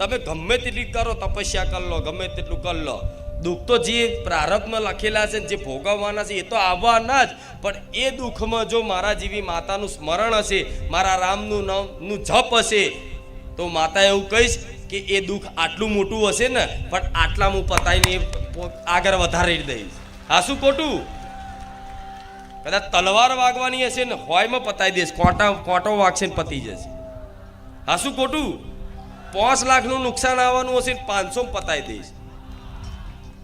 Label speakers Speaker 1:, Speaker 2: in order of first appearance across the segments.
Speaker 1: તમે ગમે તેટલી કરો, તપસ્યા કરી લો, ગમે તેટલું કરી લો, દુઃખ તો જે પ્રારબ્ધમાં લખેલા છે, જે ભોગવવાના છે, એ તો આવવાના જ. પણ એ દુઃખમાં જો મારા જેવી માતાનું સ્મરણ હશે, મારા રામનું નામનું જપ હશે, તો માતા એવું કહીશ કે એ દુઃખ આટલું મોટું હશે ને, પણ આટલા હું પતાઈને આગળ વધારી દઈશ. હા, શું ખોટું? કદાચ તલવાર વાગવાની હશે ને, હોયમાં પતાવી દઈશ, કોંટો વાગશે ને પતી જશે. હા, શું ખોટું? 5 લાખનું નુકસાન આવવાનું હશે ને 500 પતાવી દઈશ.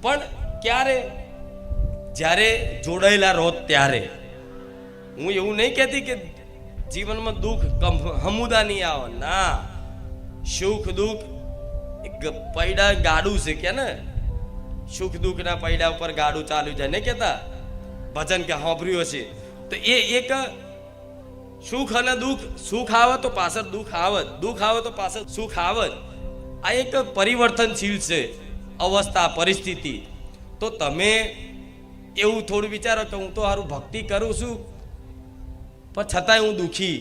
Speaker 1: પણ ક્યારે? જ્યારે જોડાયેલા રોત ત્યારે. હું એવું નહીં કહેતી કે જીવનમાં દુઃખ હમુદા નહીં આવે, ના. સુખ દુઃખ પૈડા ગાડું છે કે ને, સુખ દુઃખ ના પૈડા ઉપર ગાડું ચાલ્યું જાય, નહીં કહેતા? ભજન કે સાંભળ્યું હશે તો એ એક સુખ અને દુઃખ, સુખ આવે તો પાછળ દુઃખ આવે, દુઃખ આવે તો પાછળ સુખ આવે. આ એક પરિવર્તનશીલ છે અવસ્થા, પરિસ્થિતિ. તો તમે એવું થોડું વિચારો કે હું તો સારું ભક્તિ કરું છું, પણ છતાંય હું દુઃખી,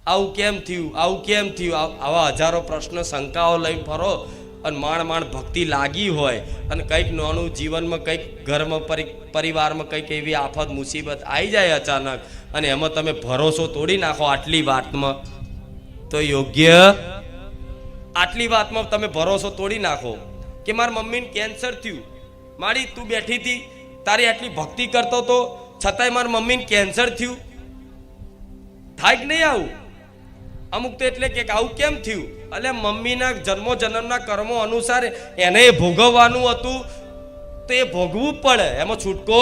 Speaker 1: આવું કેમ થયું, આવું કેમ થયું? આવા હજારો પ્રશ્ન, શંકાઓ લઈને ફરો અને માંડ ભક્તિ લાગી હોય અને કંઈક નાનું જીવનમાં, કંઈક ઘરમાં, પરિવારમાં કંઈક એવી આફત, મુસીબત આવી જાય અચાનક, અને એમાં તમે ભરોસો તોડી નાખો આટલી વાતમાં, તો યોગ્ય? આટલી વાતમાં તમે ભરોસો તોડી નાખો કે મારા મમ્મીને કેન્સર થયું, મારી તું બેઠી હતી, તારી આટલી ભક્તિ કરતો તો, છતાંય મારા મમ્મીને કેન્સર થયું. થાય કે નહીં આવું? અમુક તો એટલે કે આવું કેમ થયું? એટલે મમ્મીના જન્મના કર્મો અનુસાર એને ભોગવવાનું હતું, તો એ ભોગવવું પડે, એમાં છૂટકો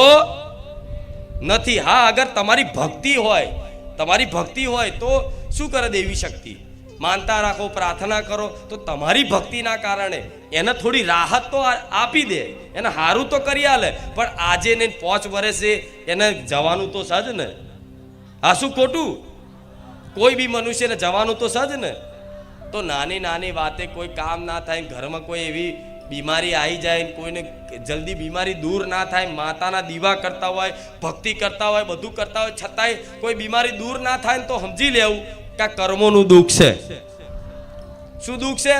Speaker 1: નથી. હા, અગર તમારી ભક્તિ હોય તો શું કરે દેવી શક્તિ? માનતા રાખો, પ્રાર્થના કરો, તો તમારી ભક્તિના કારણે એને થોડી રાહત તો આપી દે, એને સારું તો કરી આલે. પણ આજે ને 5 વર્ષે એને જવાનું તો સજ ને. હા, શું ખોટું? કોઈ બી મનુષ્યને જવાનું તો સજ ને. તો નાની નાની વાતે કોઈ કામ ના થાય, ઘરમાં કોઈ એવી બીમારી આવી જાય, કોઈને જલ્દી બીમારી દૂર ના થાય, માતાના દીવા કરતા હોય, ભક્તિ કરતા હોય, બધું કરતા હોય, છતાંય કોઈ બીમારી દૂર ના થાય ને, તો સમજી લેવું કે કર્મોનું દુઃખ છે. શું દુઃખ છે?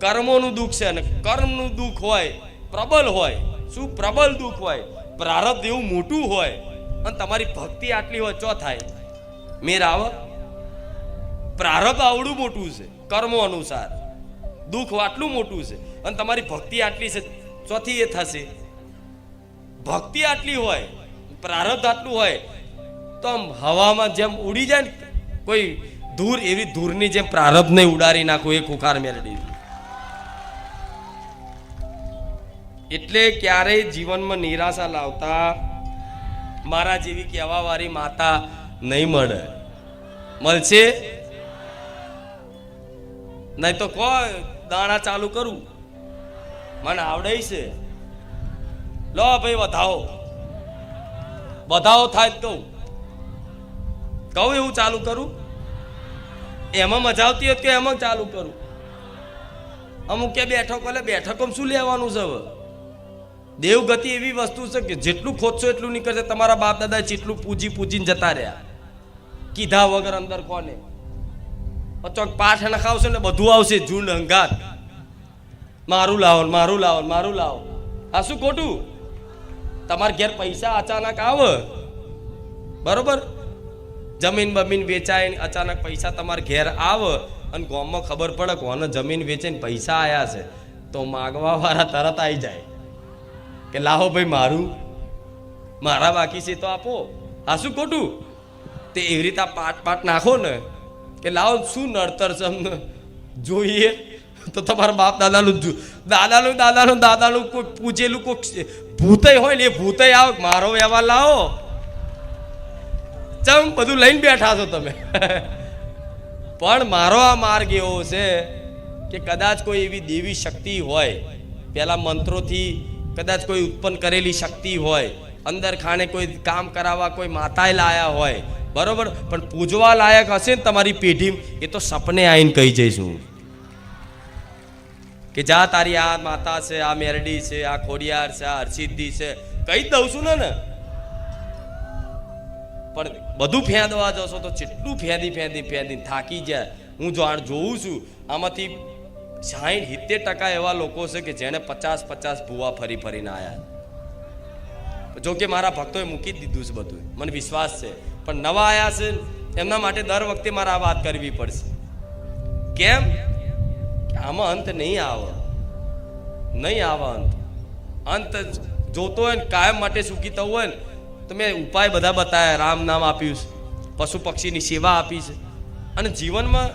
Speaker 1: કર્મોનું દુઃખ છે. અને કર્મનું દુઃખ હોય, પ્રબળ હોય. શું પ્રબળ દુઃખ હોય? પ્રારબ્ધ એવું મોટું હોય અને તમારી ભક્તિ આટલી હોય, ચો થાય મેર આવે? પ્રારબ્ધ આવડું મોટું છે, કર્મો અનુસાર દુઃખ આટલું મોટું છે, અને તમારી ભક્તિ આટલી છે, ચોથી એ થશે. ભક્તિ આટલી હોય, પ્રારબ્ધ આટલું હોય, તો આમ હવામાં જેમ ઉડી જાય ને કોઈ ધૂર, એવી ધૂરની જેમ પ્રારબ્ધને ઉડાડી નાખો એ ખુખાર મેળવી. એટલે ક્યારેય જીવનમાં નિરાશા લાવતા મારા જેવી કહેવા વાળી માતા નહીં મળે. મળશે નહીં તો કોઈ દાણા ચાલુ કરું, મને આવડે છે, લો ભાઈ વધાવો થાય તો કહું એવું ચાલુ કરું. એમાં મજા આવતી હોય કે એમાં ચાલુ કરું. અમુક કે બેઠકો શું લેવાનું છે? હવે દેવગતિ એવી વસ્તુ છે કે જેટલું ખોદશો એટલું નીકળશે. તમારા બાપ દાદા જેટલું પૂજીને જતા રહ્યા, કીધા વગર અંદર કોને ચોક પાઠ નખાવશે ને બધું આવશે, ઝુંડ હંગાત, મારું લાવો. આ શું ખોટું? તમારા ઘેર પૈસા અચાનક આવે, બરોબર, જમીન બમીન વેચાય, અચાનક પૈસા તમારા ઘેર આવે અને ગામમાં ખબર પડે કોને જમીન વેચીને પૈસા આવ્યા છે, તો માગવા વાળા તરત આવી જાય કે લાવો ભાઈ, મારા બાકી છે તો આપો. આ શું ખોટું? તે એવી રીતે પાટ નાખો ને કે લાવો, શું નડતર છે અમને જોઈએ. તો તમારા બાપ દાદાનું કોઈ પૂછેલું કોઈ ભૂતય હોય ને, એ ભૂતય આવે, મારો વ્યવહાર લાવો. ચમ બધું લઈને બેઠા છો તમે. પણ મારો આ માર્ગ એવો છે કે કદાચ કોઈ એવી દેવી શક્તિ હોય, પેલા મંત્રોથી કદાચ કોઈ ઉત્પન્ન કરેલી શક્તિ હોય, અંદર ખાને કોઈ કામ કરાવવા કોઈ માતાએ લાયા હોય, બરોબર, પણ પૂજવા લાયક હશે ને તમારી પેઢી, એ તો સપને આવીને કહી જઈશું કે જા તારી આ માતા છે, આ મેરડી છે, આ ખોડિયાર છે, આ હરસિદ્ધિ છે, કહી દઉં છું ને. પણ બધું ફેંદવા જશો તો જેટલું ફેંદી થાકી જાય. હું જોઉં છું આમાંથી 60-70% એવા લોકો છે કે જેણે 50 ભૂવા ફરી ફરીને આવ્યા. જો કે મારા ભક્તોએ મૂકી જ દીધું છે બધું, મને વિશ્વાસ છે. પણ નવા આવ્યા છે એમના માટે દર વખતે મારે આ વાત કરવી પડશે. કેમ? આમાં અંત નહીં આવે, નહીં આવે અંત. અંત જોતો હોય ને કાયમ માટે સુખી થવું હોય ને તો મેં ઉપાય બધા બતાવ્યા. રામ નામ આપ્યું છે, પશુ પક્ષીની સેવા આપી છે, અને જીવનમાં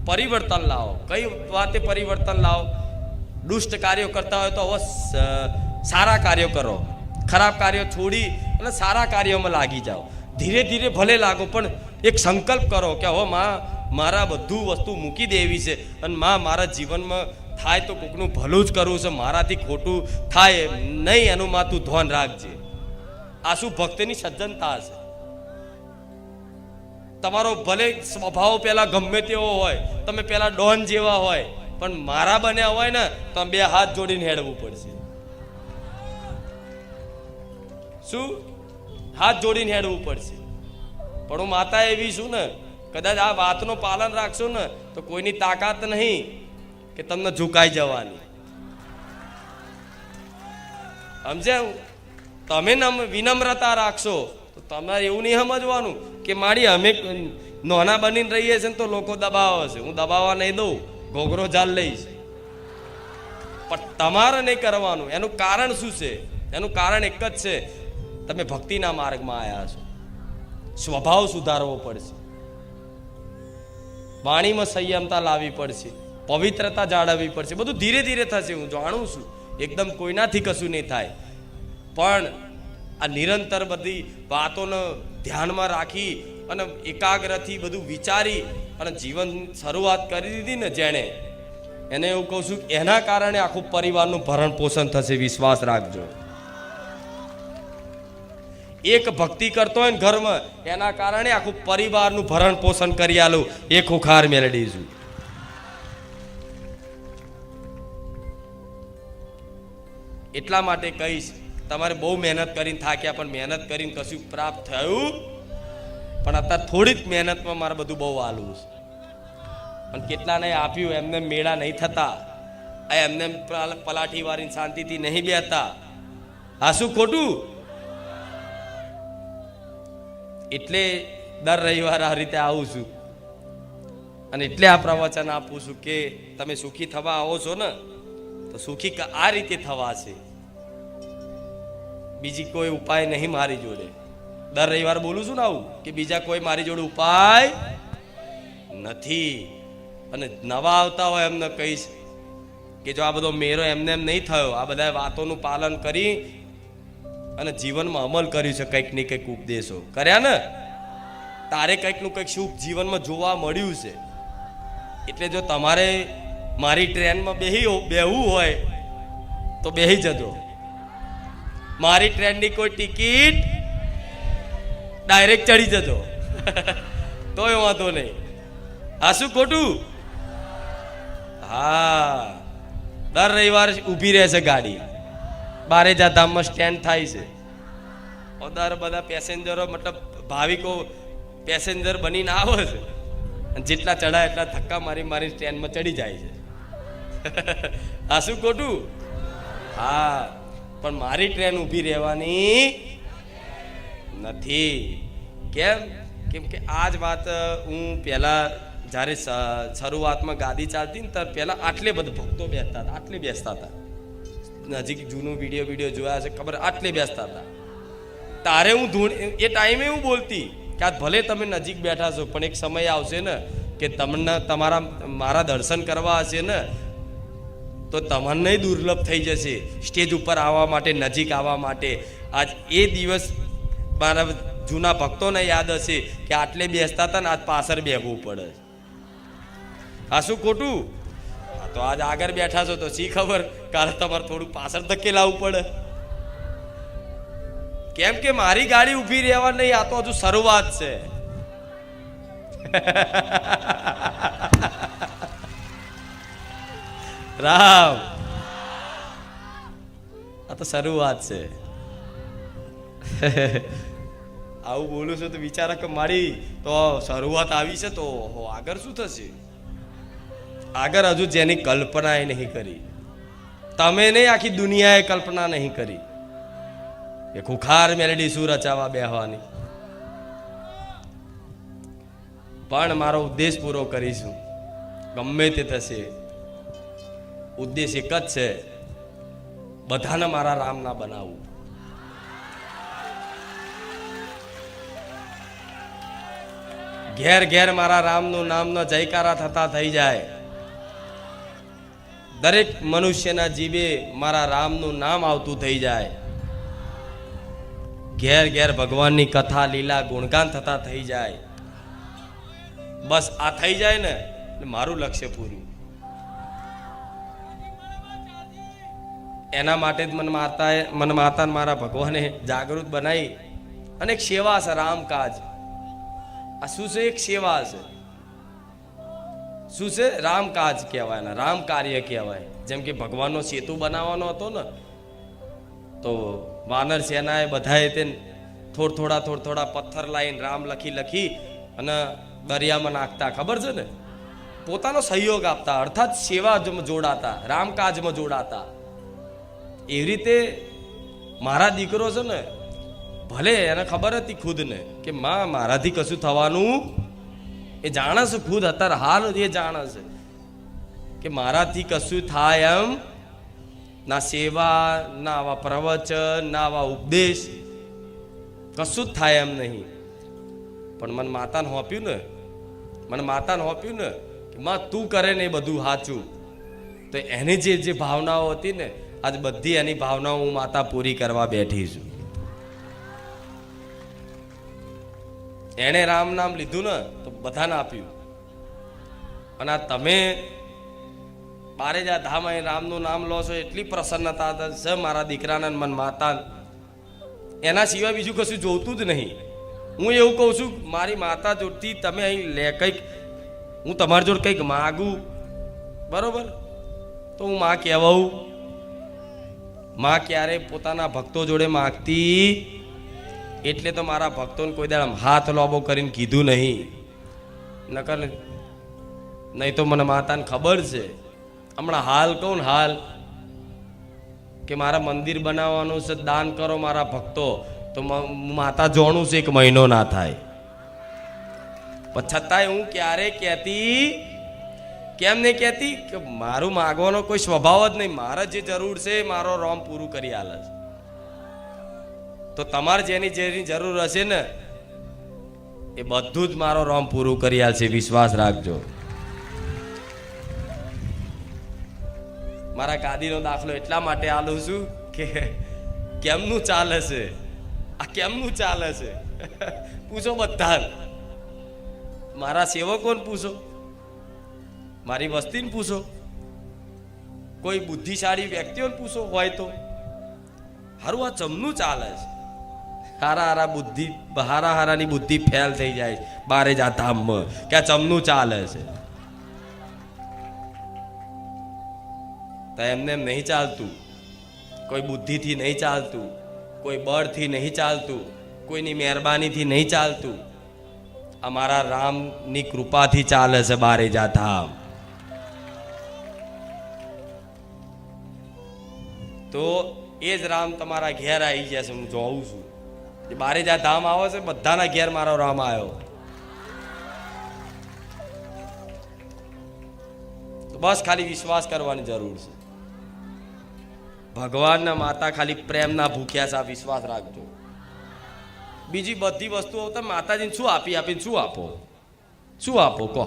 Speaker 1: પરિવર્તન લાવો. કઈ વાતે પરિવર્તન લાવો? દુષ્ટ કાર્યો કરતા હોય તો હવે સારા કાર્યો કરો, ખરાબ કાર્યો છોડી અને સારા કાર્યોમાં લાગી જાઓ. ધીરે ધીરે ભલે લાગો, પણ એક સંકલ્પ કરો કે હવે મારા બધું વસ્તુ મૂકી દેવી છે, અને મારા જીવનમાં થાય તો કોકનું ભલું જ કરવું છે, મારાથી ખોટું થાય નહીં એનું તું ધ્યાન રાખજે. આ શું ભક્તની સજ્જનતા છે? તમારો ભલે સ્વભાવ પેલા ગમે તેવો હોય, તમે પેલા ડોન જેવા હોય, પણ મારા બન્યા હોય ને તો બે હાથ જોડીને હેડવું પડશે. શું? હાથ જોડીને હેડવું પડશે. પણ હું માતા એવી છું ને, કદાચ આ વાતનું પાલન રાખશો ને તો કોઈની તાકાત નહીં કે તમને ઝુકાઈ જવાની. સમજ્યા? તમે વિનમ્રતા રાખશો તો તમારે એવું નહીં સમજવાનું કે મારી અમે નાના બનીને રહીએ છીએ ને તો લોકો દબાવે છે, હું દબાવવા નહીં દઉં, ઘોઘરો જાલ લઈશ. પણ તમારે નહીં કરવાનું. એનું કારણ શું છે? એનું કારણ એક જ છે, તમે ભક્તિના માર્ગમાં આવ્યા છો. સ્વભાવ સુધારવો પડશે, વાણીમાં સંયમતા લાવવી પડશે, પવિત્રતા જાળવવી પડશે. બધું ધીરે ધીરે થશે, હું જાણું છું. એકદમ કોઈનાથી કશું નહીં થાય. પણ આ નિરંતર બધી વાતોને ધ્યાનમાં રાખી અને એકાગ્રથી બધું વિચારી અને જીવન શરૂઆત કરી દીધી ને જેણે, એને એવું કહું છું એના કારણે આખું પરિવારનું ભરણ પોષણ થશે. વિશ્વાસ રાખજો. એક ભક્તિ કરતો હોય ને ઘરમાં, એના કારણે આખું પરિવારનું ભરણ પોષણ કરી આલું. એક ખુખાર મેળવીશું. એટલા માટે કહીશ, તમારે બહુ મહેનત કરીને થાક્યા, પણ મહેનત કરીને કશું પ્રાપ્ત થયું. પણ અત્યારે થોડીક મહેનતમાં મારે બધું બહુ આલું છે. પણ કેટલાને આપ્યું, એમને મેળા નહીં થતા, એમને પલાઠી વાળીને શાંતિથી નહીં બેસતા. આ શું ખોટું? એટલે દર રવિવારે આ રીતે આવું છું, અને એટલે આ પ્રવચન આપું છું કે તમે સુખી થવા આવો છો ને તો સુખી આ રીતે થવા છે. બીજી કોઈ ઉપાય નહીં મારી જોડે. દર રવિવારે બોલું છું ને આવું કે બીજા કોઈ મારી જોડે ઉપાય નથી. અને નવા આવતા હોય એમને કહીશ કે જો આ બધો મેરો એમને એમ નહીં થયો, આ બધા વાતોનું પાલન કરી અને જીવનમાં અમલ કર્યું છે, કંઈક ને કંઈક ઉપદેશો કર્યા ને, તારે કંઈક નું કંઈક સુખ જીવનમાં જોવા મળ્યું છે. એટલે જો તમારે મારી ટ્રેનમાં બેહવું હોય તો બેહી જજો. મારી ટ્રેનની કોઈ ટિકિટ ડાયરેક્ટ ચડી જજો તોય વાંધો નહીં. આ શું ખોટું? હા, દર રવિવારે ઊભી રહેશે ગાડી, બારેજા ધામમાં સ્ટેન્ડ થાય છે. દર બધા પેસેન્જરો મતલબ ભાવિકો પેસેન્જર બનીને આવે છે, અને જેટલા ચડાય એટલા ધક્કા મારી સ્ટેન્ડમાં ચડી જાય છે. આ શું ખોટું? હા, પણ મારી ટ્રેન ઊભી રહેવાની નથી. કેમ? કેમ કે આ જ વાત હું પહેલા જ્યારે શરૂઆતમાં ગાદી ચાલતી ને ત્યારે પહેલા આટલે બધા ભક્તો બેસતા હતા, આટલે બેસતા હતા. નજીક જૂનું વિડીયો જોયા છે, ખબર, આટલે બેસતા હતા. તારે હું એ ટાઈમે હું બોલતી કે આ ભલે તમે નજીક બેઠા છો, પણ એક સમય આવશે ને કે તમને મારા દર્શન કરવા હશે ને તો તમને દુર્લભ થઈ જશે સ્ટેજ ઉપર આવવા માટે, નજીક આવવા માટે. આજ એ દિવસ મારા જૂના ભક્તોને યાદ હશે કે આટલે બેસતા હતા ને આજ પાછળ બેસવું પડે. આ શું ખોટું? તો આજ આગળ બેઠા છો તો શી ખબર કાલે તમારે થોડું પાછળ ધકેલાવું પડે. કેમ કે મારી ગાડી ઊભી રહેવા નહીં, આ તો હજુ શરૂઆત છે. રામ, આ તો શરૂઆત છે. આવું બોલું છું તો વિચારો કે મારી તો શરૂઆત આવી છે તો આગળ શું થશે? આગળ હજુ જેની કલ્પના એ નહીં કરી, તમે નહીં આખી દુનિયાએ કલ્પના નહીં કરી કે ખુખાર મેલડી શું રચાવા બેહવાની. પણ મારો ઉદ્દેશ પૂરો કરીશું, ગમે તે થશે. ઉદ્દેશ એક જ છે, બધાને મારા રામ ના બનાવવું. ઘેર ઘેર મારા રામનું નામનો જયકારા થતા થઈ જાય. દરેક મનુષ્યના જીવે મારા રામનું નામ આવતું થઈ જાય. ઘેર ઘેર ભગવાનની કથા લીલા ગુણગાન થતા થઈ જાય. બસ આ થઈ જાય ને મારું લક્ષ્ય પૂરું. એના માટે જ મન માતા મારા ભગવાને જાગૃત બનાવી અને એક સેવા છે, રામકાજ. આ શું છે? એક સેવા છે. શું છે? રામકાજ કહેવાય ને, રામ કાર્ય કહેવાય. જેમ કે ભગવાનનો સેતુ બનાવવાનો હતો ને, તો વાનર સેનાએ બધાએ તે થોડા પથ્થર લાવીને રામ લખી અને દરિયામાં નાખતા, ખબર છે ને? પોતાનો સહયોગ આપતા, અર્થાત સેવા જોડાતા, રામકાજમાં જોડાતા. એવી રીતે મારા દીકરો છે ને, ભલે એને ખબર હતી ખુદને કે માં મારાથી કશું થવાનું, એ જાણે છે ખુદ, અત્યારે હાલ એ જાણે છે કે મારાથી કશું થાય એમ ના. સેવા ના આવા પ્રવચન ના આવા ઉપદેશ કશું જ થાય એમ નહીં. પણ મને માતાને સોંપ્યું ને કે માં તું કરે ને એ બધું સાચું. તો એની જે ભાવનાઓ હતી ને, આજ બધી એની ભાવનાઓ હું માતા પૂરી કરવા બેઠી છું. એણે રામ નામ લીધું ને તો બધાને આપ્યું. અને આ તમે બારેજા ધામ રામનું નામ લો છો, એટલી પ્રસન્નતા છે મારા દીકરાને, મન માતા. એના સિવાય બીજું કશું જોતું જ નહીં. હું એવું કહું છું, મારી માતા જોડથી તમે અહીં લે કંઈક, હું તમારી જોડે કંઈક માગું, બરોબર, તો હું માં કહેવાઉં. માં ક્યારે પોતાના ભક્તો જોડે માગતી, એટલે તો મારા ભક્તોને કોઈ દાડે હાથ લોબો કરીને કીધું નહીં. નકર નહીં તો મને માતાને ખબર છે. હમણાં હાલ કહું ને, હાલ કે મારા મંદિર બનાવવાનું છે, દાન કરો મારા ભક્તો, તો માતા જોણું છે 1 મહિનો ના થાય. પણ છતાંય હું ક્યારે કહેતી, કેમ નહીં કહેતી કે મારું માગવાનો કોઈ સ્વભાવ જ નહીં. મારે જે જરૂર છે મારો રોમ પૂરું કરી આલે છે. તો તમારે જેની જરૂર હશે ને એ બધું જ મારો રોમ પૂરું કરી આલશે, વિશ્વાસ રાખજો. મારા ગાદીનો દાખલો એટલા માટે આલું છું કે કેમનું ચાલે છે, આ કેમનું ચાલે છે પૂછો બધા. મારા સેવકોને પૂછો, મારી વસ્તીને પૂછો, કોઈ બુદ્ધિશાળી વ્યક્તિઓને પૂછો હોય તો. હારું આ ચમનું ચાલે છે. હારાની બુદ્ધિ ફેલ થઈ જાય બારેજા ધામમાં કે આ ચમનું ચાલે છે. તો એમને એમ નહીં ચાલતું, કોઈ બુદ્ધિથી નહીં ચાલતું, કોઈ બળથી નહીં ચાલતું, કોઈની મહેરબાનીથી નહીં ચાલતું. અમારા રામની કૃપાથી ચાલે છે બારેજા ધામ. તો એ જ રામ તમારા ઘેર આવી જશે. હું જોઉં છું જે બારેજા ધામ આવે છે, બધાના ઘેર મારો રામ આવ્યો. તો બસ ખાલી વિશ્વાસ કરવાની જરૂર છે. ભગવાનના માતા ખાલી પ્રેમના ભૂખ્યા છે, વિશ્વાસ રાખજો. બીજી બધી વસ્તુઓ તો માતાજીને શું આપીને શું આપો કહો.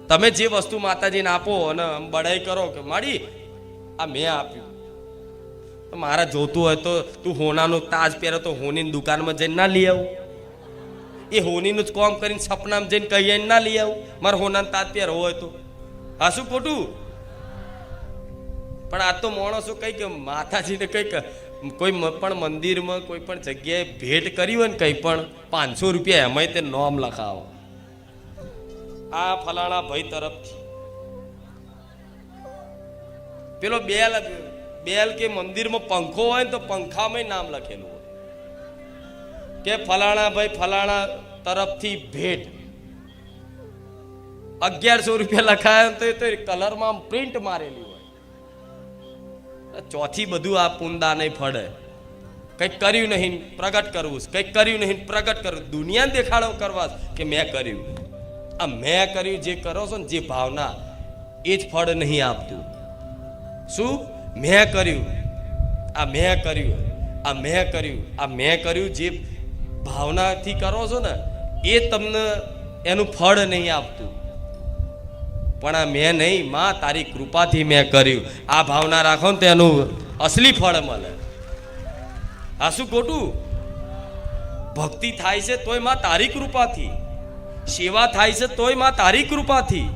Speaker 1: તમે જે વસ્તુ માતાજીને આપો અને બડાઈ કરો કે માડી આ મેં આપ્યું, મારા જોતું હોય તો તું હોનાનું તાજ પહેરો તો હોનીની દુકાનમાં જઈને ના લઈ આવું. એ હોનીનું જ કામ કરીને સપનામાં જઈને કહીએ ના લઈ આવું. મારે હોનાનું તાજ પહેરવો હોય તો હા શું ખોટું? પણ આ તો માણસો કંઈક માતાજીને કંઈક કોઈ પણ મંદિરમાં કોઈ પણ જગ્યાએ ભેટ કરી હોય ને, કંઈ પણ 500 રૂપિયા એમાંય તે નામ લખાવો, આ ફલાણા ભાઈ તરફથી. પેલો બેલ કે મંદિરમાં પંખો હોય ને તો પંખામાં નામ લખેલું હોય કે ફલાણા ભાઈ ફલાણા તરફથી ભેટ. ₹1100 લખાયા તો એ તો કલરમાં પ્રિન્ટ મારેલી હોય. ચોથી બધું આ પુંદા નહીં ફળે. કંઈક કર્યું નહીં પ્રગટ કરવું, કંઈક કર્યું નહીં પ્રગટ કરવું, દુનિયાને દેખાડો કરવા કે મેં કર્યું. આ મેં કર્યું જે કરો છો ને જે ભાવના, એ જ ફળ નહીં આપતું. શું મેં કર્યું, આ મેં કર્યું, આ મેં કર્યું, આ મેં કર્યું, જે ભાવનાથી કરો છો ને એ તમને એનું ફળ નહીં આપતું. પણ આ મેં નહીં, માં તારી કૃપાથી મેં કર્યું, આ ભાવના રાખો ને તો એનું અસલી ફળ મળે. આ શું ખોટું? ભક્તિ થાય છે તોય માં તારી કૃપાથી, સેવા થાય છે તોય માં તારી કૃપાથી,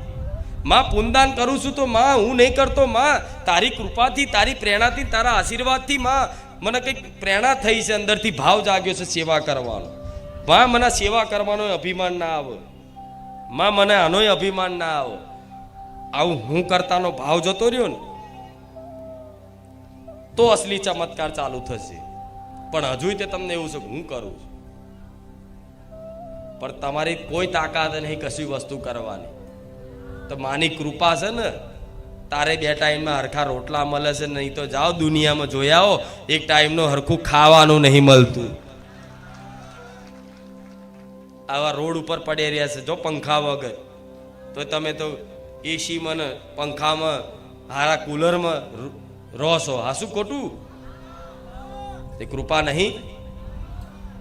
Speaker 1: માં પુનદાન કરું છું તો માં હું નહીં કરતો, માં તારી કૃપાથી, તારી પ્રેરણાથી, તારા આશીર્વાદથી માં મને કંઈક પ્રેરણા થઈ છે, અંદરથી ભાવ જાગ્યો છે સેવા કરવાનો. માં મને સેવા કરવાનો અભિમાન ના આવે, માં મને આનોય અભિમાન ના આવે. આવું હું કરતાનો ભાવ જતો રહ્યો ને તો અસલી ચમત્કાર ચાલુ થશે. પણ હજુ તે તમને એવું છે કે હું કરું છું, પણ તમારી કોઈ તાકાત નહીં કશી વસ્તુ કરવાની. તો માની કૃપા છે ને, તારે 2 ટાઈમમાં હરખા રોટલા મળે છે. નહીં તો જાઓ દુનિયામાં જોઈ આવો, એક ટાઈમનું હરખું ખાવાનું નહીં મળતું. આવા રોડ ઉપર પડી રહ્યા છે જો પંખા વગર, તો તમે તો એસીમાં ને પંખામાં હારા કુલરમાં રહો છો. હા શું ખોટું? તે કૃપા નહીં.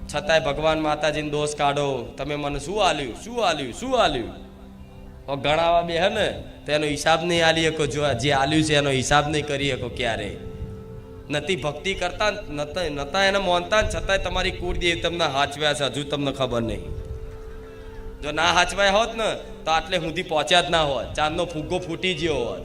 Speaker 1: છતાંય ભગવાન માતાજીને દોષ કાઢો, તમે મને શું આલ્યું, શું આલ્યું, શું આલ્યું. ગણાવા બે હે ને તો એનો હિસાબ નહીં આલી શકો. જો જે આલ્યું છે એનો હિસાબ નહીં કરી શકો ક્યારે. નથી ભક્તિ કરતા, નતા એને માનતા, છતાંય તમારી કુળદેવી તમને હાચવ્યા છે, હજુ તમને ખબર નહીં. જો ના હાચવાય હોત ને તો આટલે સુધી પહોંચ્યા જ ના હોત, ચાંદનો ફુગ્ગો ફૂટી ગયો હોત.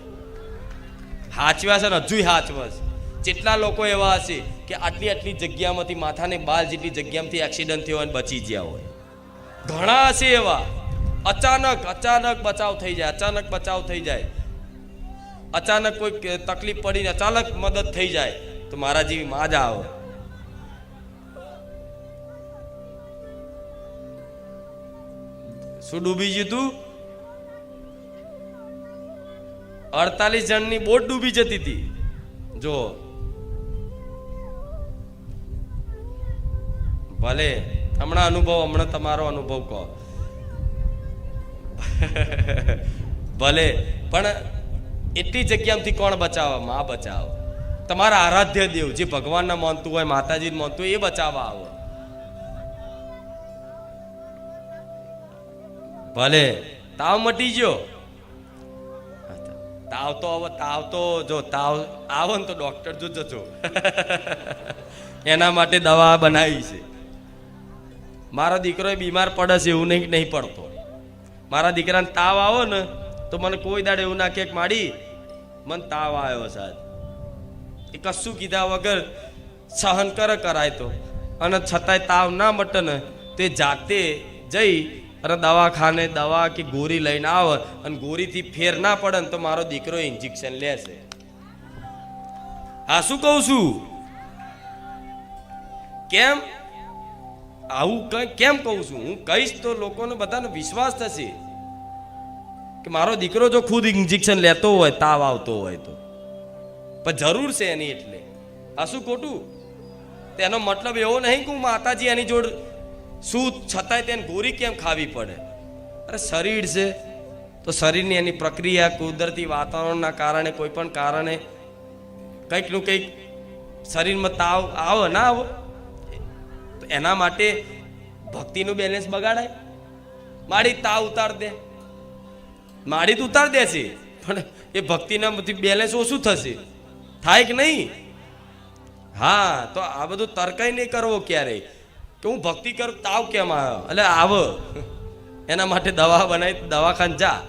Speaker 1: હાચવ્યા છે ને હજુ હાચવા છે. જેટલા લોકો એવા હશે કે આટલી આટલી જગ્યામાંથી, માથાને બાલ જેટલી જગ્યામાંથી એક્સિડન્ટ થયો અને બચી ગયા હોય. ઘણા હશે એવા. અચાનક બચાવ થઈ જાય, અચાનક બચાવ થઈ જાય, અચાનક કોઈ તકલીફ પડીને અચાનક મદદ થઈ જાય તો મારા જેવી માં જ આવે. શું ડૂબી ગયું તું? 48 જણની બોટ ડૂબી જતી હતી. જો ભલે હમણાં અનુભવ, હમણાં તમારો અનુભવ કહો ભલે, પણ એટલી જગ્યામાંથી કોણ બચાવે? માં બચાવે. તમારા આરાધ્ય દેવ જે ભગવાનને માનતું હોય, માતાજીને માનતું હોય, એ બચાવવા આવે. ભલે તાવ મટી ગયો, તાવ તો જો તાવ આવે ને તો ડોક્ટર જો જજો એના માટે દવા બનાવી છે. મારો દીકરો બીમાર પડે છે એવું નહીં પડતો. મારા દીકરાને તાવ આવો ને તો મને કોઈ દાડે એવું ના કે માડી મને તાવ આવ્યો સાહેબ, એ કશું કીધા વગર સહન કરાય તો. અને છતાંય તાવ ના મટે ને તે જાતે જઈ અને દવાખાને દવા કે ગોળી લઈને આવે, અને ગોળીથી ફેર ના પડે ને તો મારો દીકરો ઇન્જેક્શન લેશે. હા શું કહું છું? કેમ આવું કેમ કહું છું? હું કહીશ તો લોકોને બધાને વિશ્વાસ થશે કે મારો દીકરો જો ખુદ ઇન્જેક્શન લેતો હોય, તાવ આવતો હોય તો. પણ જરૂર છે એની એટલે. આ શું ખોટું? તેનો મતલબ એવો નહીં કે હું માતાજી એની જોડ શું, છતાંય તેને ગોળી કેમ ખાવી પડે? અરે શરીર છે તો શરીરની એની પ્રક્રિયા, કુદરતી વાતાવરણના કારણે, કોઈ પણ કારણે કંઈકનું કંઈક શરીરમાં તાવ આવે ના આવે તો એના માટે ભક્તિનું બેલેન્સ બગાડાય? માડી તાવ ઉતાર દે, માડી તો ઉતાર દેશે, પણ એ ભક્તિના બેલેન્સ ઓછું થશે, થાય કે નહીં? હા, તો આ બધું તર્કય નહીં કરવો ક્યારેય કે હું ભક્તિ કરું તાવ કેમ આવ્યો. એટલે આવો એના માટે દવા બનાવી દવાખાને જા,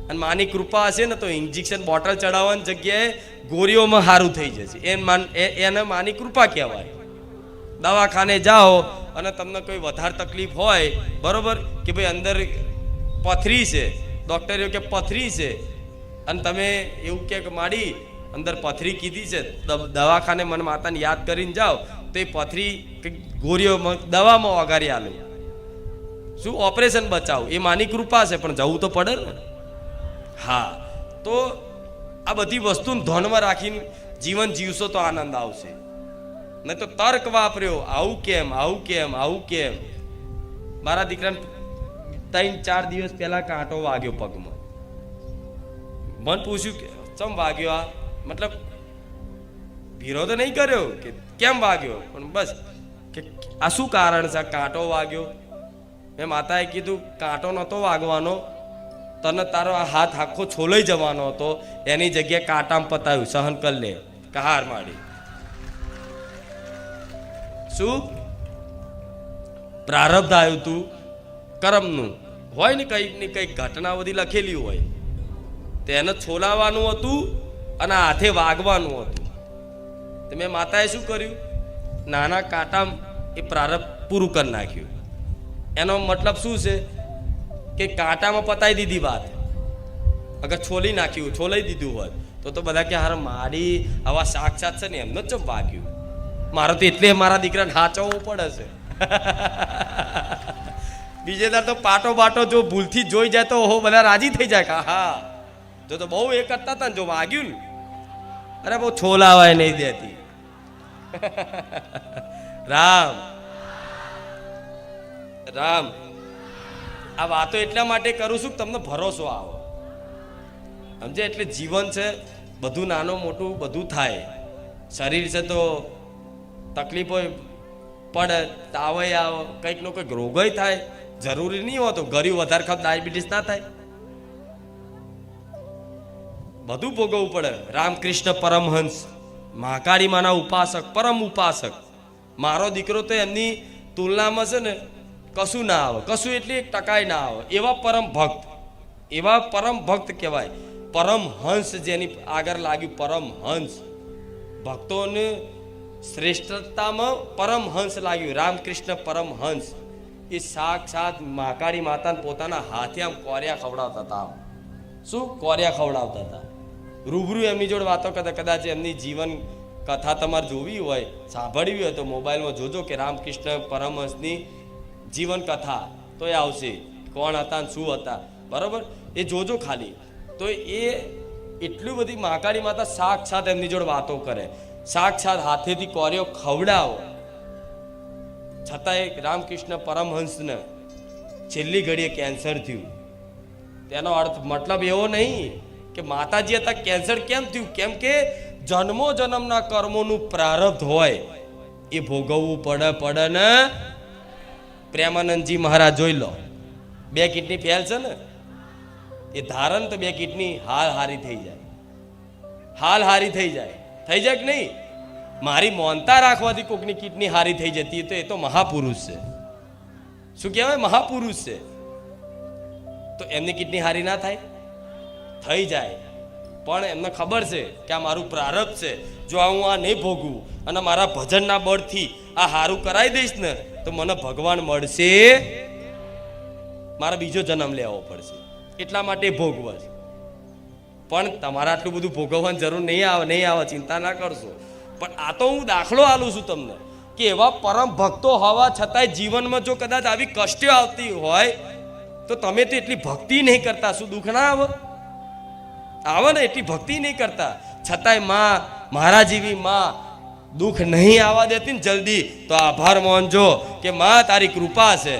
Speaker 1: અને માની કૃપા હશે ને તો ઇન્જેક્શન બોટલ ચડાવવાની જગ્યાએ ગોળીઓમાં સારું થઈ જશે. એને માની કૃપા કહેવાય. દવાખાને જાઓ અને તમને કોઈ વધારે તકલીફ હોય, બરોબર, કે ભાઈ અંદર પથરી છે, ડૉક્ટરે કે પથરી છે, અને તમે એવું કે માડી અંદર પથરી કીધી છે, દવાખાને મને માતાને યાદ કરીને જાઓ તો એ પથરી ગોળીઓમાં દવામાં વગાડી આલો. શું ઓપરેશન બચાવ એ માની કૃપા છે, પણ જવું તો પડે ને. હા, તો આ બધી વસ્તુને ધ્યાનમાં રાખીને જીવન જીવશો તો આનંદ આવશે. નહીં તો તર્ક વાપર્યો, આવું કેમ, આવું કેમ, આવું કેમ. મારા દીકરાને 3-4 દિવસ પહેલા કાંટો વાગ્યો પગમાં. મન પૂછ્યું કે ચમ વાગ્યો? આ મતલબ વિરોધ નહીં કર્યો કે કેમ વાગ્યો, પણ બસ કે આ શું કારણ છે, કાંટો વાગ્યો. મેં માતાએ કીધું કાંટો નહોતો વાગવાનો, તને તારો આ હાથ આખો છોલાઈ જવાનો હતો, એની જગ્યાએ કાંટામાં પતાવ્યું, સહન કરી લે. કહાર માડી શું પ્રારબ્ધ આવ્યું તું કર્મનું હોય ને, કંઈક ને કંઈક ઘટના બધી લખેલી હોય, તેને છોલાવાનું હતું અને હાથે વાગવાનું હતું. તો મેં માતાએ શું કર્યું, નાના કાંટા એ પ્રારબ્ધ પૂરું કરી નાખ્યું. એનો મતલબ શું છે કે કાંટામાં પતાવી દીધી વાત. અગર છોલી નાખ્યું, છોલાઈ દીધું હોત તો બધા કે હાર મારી આવા સાક્ષાત છે ને એમનો જ વાગ્યું. મારો તો એટલે મારા દીકરાને હાચવવું પડે છે. બીજે દાર તો પાટો બાટો જો ભૂલથી જોઈ જાય તો હો બધા રાજી થઈ જાય કે હા જો તો બહુ એ કરતા હતા ને, જો વાગ્યું ને અરે બહુ છોલાવાય નહીં દેતી. રામ રામ, આ વાતો એટલા માટે કરું છું કે તમને ભરોસો આવો, સમજે. એટલે જીવન છે, બધું નાનું મોટું બધું થાય. શરીર છે તો તકલીફો પડે, તાવે આવે, કંઈક નો કંઈક રોગય થાય. જરૂરી નહીં હોતું ગળ્યું વધારે ખાવ ડાયાબિટીસ ના થાય, બધું ભોગવવું પડે. રામકૃષ્ણ પરમહંસ મહાકાળી માના ઉપાસક, પરમ ઉપાસક. મારો દીકરો તો એમની તુલનામાં છે ને કશું ના આવે, કશું એટલે 1% ના આવે. એવા પરમ ભક્ત, એવા પરમ ભક્ત કહેવાય. પરમહંસ જેની આગળ લાગ્યું, પરમહંસ. ભક્તોને શ્રેષ્ઠતામાં પરમહંસ લાગ્યું, રામકૃષ્ણ પરમહંસ. એ સાક્ષાત મહાકાળી માતાને પોતાના હાથે આમ કોરિયા ખવડાવતા હતા. શું કોરિયા ખવડાવતા હતા? રૂબરૂ એમની જોડે વાતો કરતા. કદાચ એમની જીવન કથા તમારે જોવી હોય, સાંભળવી હોય તો મોબાઈલમાં જોજો કે રામકૃષ્ણ પરમહંસની જીવન કથા, તો એ આવશે કોણ હતા શું હતા, બરોબર? એ જોજો ખાલી. તો એ એટલું બધી મહાકાળી માતા સાક્ષાત એમની જોડે વાતો કરે, સાક્ષાત હાથેથી કોરિયો ખવડાવો. છતાંય રામકૃષ્ણ પરમહંસને છેલ્લી ઘડીએ કેન્સર થયું. તેનો અર્થ મતલબ એવો નહીં કે માતાજી હતા કેન્સર કેમ થયું, કેમ કે જન્મો જન્મના કર્મોનું પ્રારબ્ધ હોય એ ભોગવવું પડે ને. પ્રેમાનંદજી મહારાજ જોઈ લો, 2 કિડની ફેલ છે ને, એ ધારણ તો 2 કિડની હાલ હારી થઈ જાય, હાલ હારી થઈ જાય કે નહીં? મારી મોનતા રાખવાથી કોકની કિડની હારી થઈ જતી તો એ તો મહાપુરુષ છે. શું કહેવાય? મહાપુરુષ છે. તો એમની કિડની હારી ના થાય? થઈ જાય. પણ એમને ખબર છે કે આ મારું પ્રારબ્ધ છે, જો હું આ નહીં ભોગવું અને મારા ભજનના બળથી આ હારું કરાવી દઈશ ને તો મને ભગવાન મળશે, મારે બીજો જન્મ લેવો પડશે. એટલા માટે ભોગવા છે. પણ તમારે આટલું બધું ભોગવવાની જરૂર નહીં આવે, ચિંતા ના કરશો. પણ આ તો હું દાખલો આલું છું તમને કે એવા પરમ ભક્તો હોવા છતાંય જીવનમાં જો કદાચ આવી કષ્ટો આવતી હોય તો તમે તો એટલી ભક્તિ નહીં કરતા, શું દુઃખ ના આવે ને? એટલી ભક્તિ નહીં કરતા, છતાંય માં, મારા જેવી માં દુઃખ નહીં આવવા દેતી ને જલ્દી, તો આભાર માનજો કે માં તારી કૃપા છે.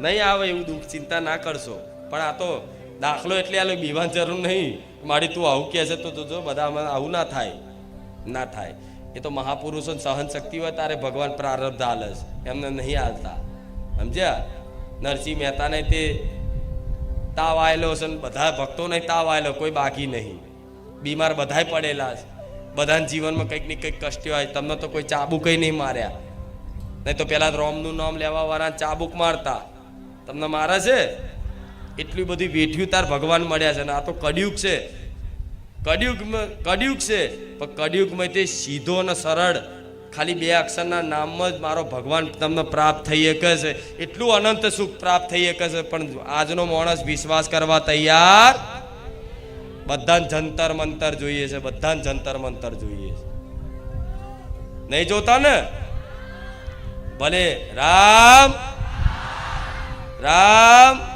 Speaker 1: નહીં આવે એવું દુઃખ, ચિંતા ના કરશો. પણ આ તો દાખલો એટલે આ બીવાની જરૂર નહીં. મારી તું આવું કહે છે તો જો બધા આવું ના થાય. એ તો મહાપુરુષો સહન શક્તિ હોય તારે ભગવાન પ્રારબ્ધ હાલે છે, એમને નહીં હાલતા. સમજ્યા? નરસિંહ મહેતાને તે તાવ આવેલો છે, બધા ભક્તોને તાવ આવેલો, કોઈ બાકી નહીં. બીમાર બધાય પડેલા છે, બધાના જીવનમાં કંઈક ને કંઈક કષ્ટ હોય. તમને તો કોઈ ચાબુક નહીં માર્યા, નહીં તો પેલા રોમનું નામ લેવા વાળા ચાબુક મારતા, તમને મારે છે? એટલી બધી વેઠ્યું તાર ભગવાન મળ્યા છે. ને આ તો કડિયુગ છે, કડિયુગ છે. પણ કડિયુગમાં તે સીધો અને સરળ ખાલી 2 અક્ષરના નામમાં જ મારો ભગવાન તમને પ્રાપ્ત થઈ શકે છે. એટલું અનંત સુખ પ્રાપ્ત થઈ શકે છે. પણ આજનો માણસ વિશ્વાસ કરવા તૈયાર, બધાને જંતર મંતર જોઈએ છે, બધાને જંતર મંતર જોઈએ છે. નહીં જોતા ને? ભલે રામ રામ